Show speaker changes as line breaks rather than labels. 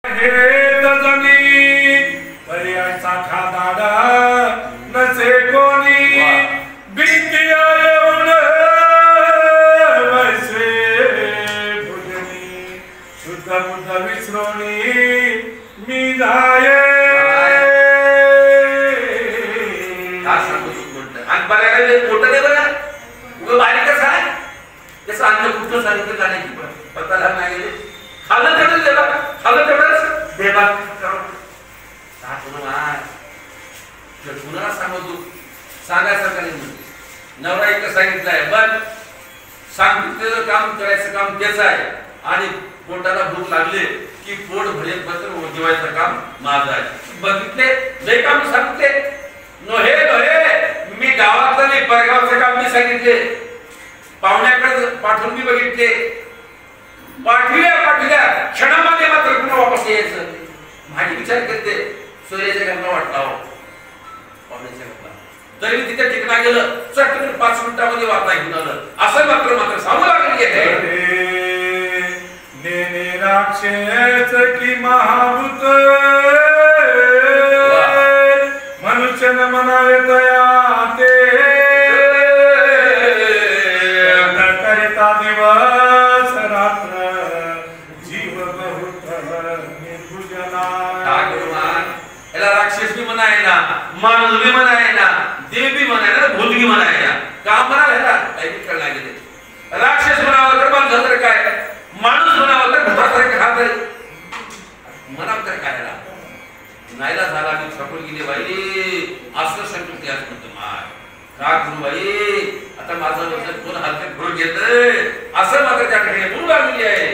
हे तजनी पर्यायचा खादाडा नसे कोणी भीती येऊन वैसे भुजनी शुद्ध बुद्ध विसरोणी मी जाये
आणि बघायला मोठं नाही बघा उगा बारीकच आहे त्याचं अन्न कुठं सांगितलं जाण्याची पत्ता नाही गेले खाल्लं तेवढंच देवा खाल्लं तेवढंच देवा कुणाला सांगतो सांगायसारखं नाही नवरा एक सांगितलंय पण सांगितलेलं काम करायचं काम तेच आहे आणि पोटाला भूक लागले की पोट भरेल पत्र जेवायचं काम माझं आहे बघितले जे काम सांगते नोहे नोहे मी गावातलं नाही परगावचं काम मी सांगितले पाहुण्याकडे पाठवून मी बघितले पाठविल्या क्षणामध्ये मात्र पुन्हा वापस यायचं माझी विचार करते सूर्याच्या घरला वाटला हो पाहुण्याच्या घरला तरी तिथे टिकणा गेलं चटकन 5 मिनिटांमध्ये वार्ता घेऊन आलं असं मात्र सांगू लागले
नेने राक्षस की महाभूत मनुष्य न मनावे तया ते करिता दिवस रात्र जीव बहुत निर्भुजना
याला राक्षस भी म्हणायला माणूस भी म्हणायला देव भी म्हणायला भूत भी म्हणायला का म्हणायला काही कळलं लागेल राक्षस म्हणावं तर माणूस तर काय माणूस म्हणावं तर भूतासारखं खात म्हणावं तर काय नाहीला झाला मी छपून गेले बाई असं संकट याच म्हणतो माय का करू बाई आता माझं कोण हलकट घेत असं मात्र त्या ठिकाणी लागली आहे.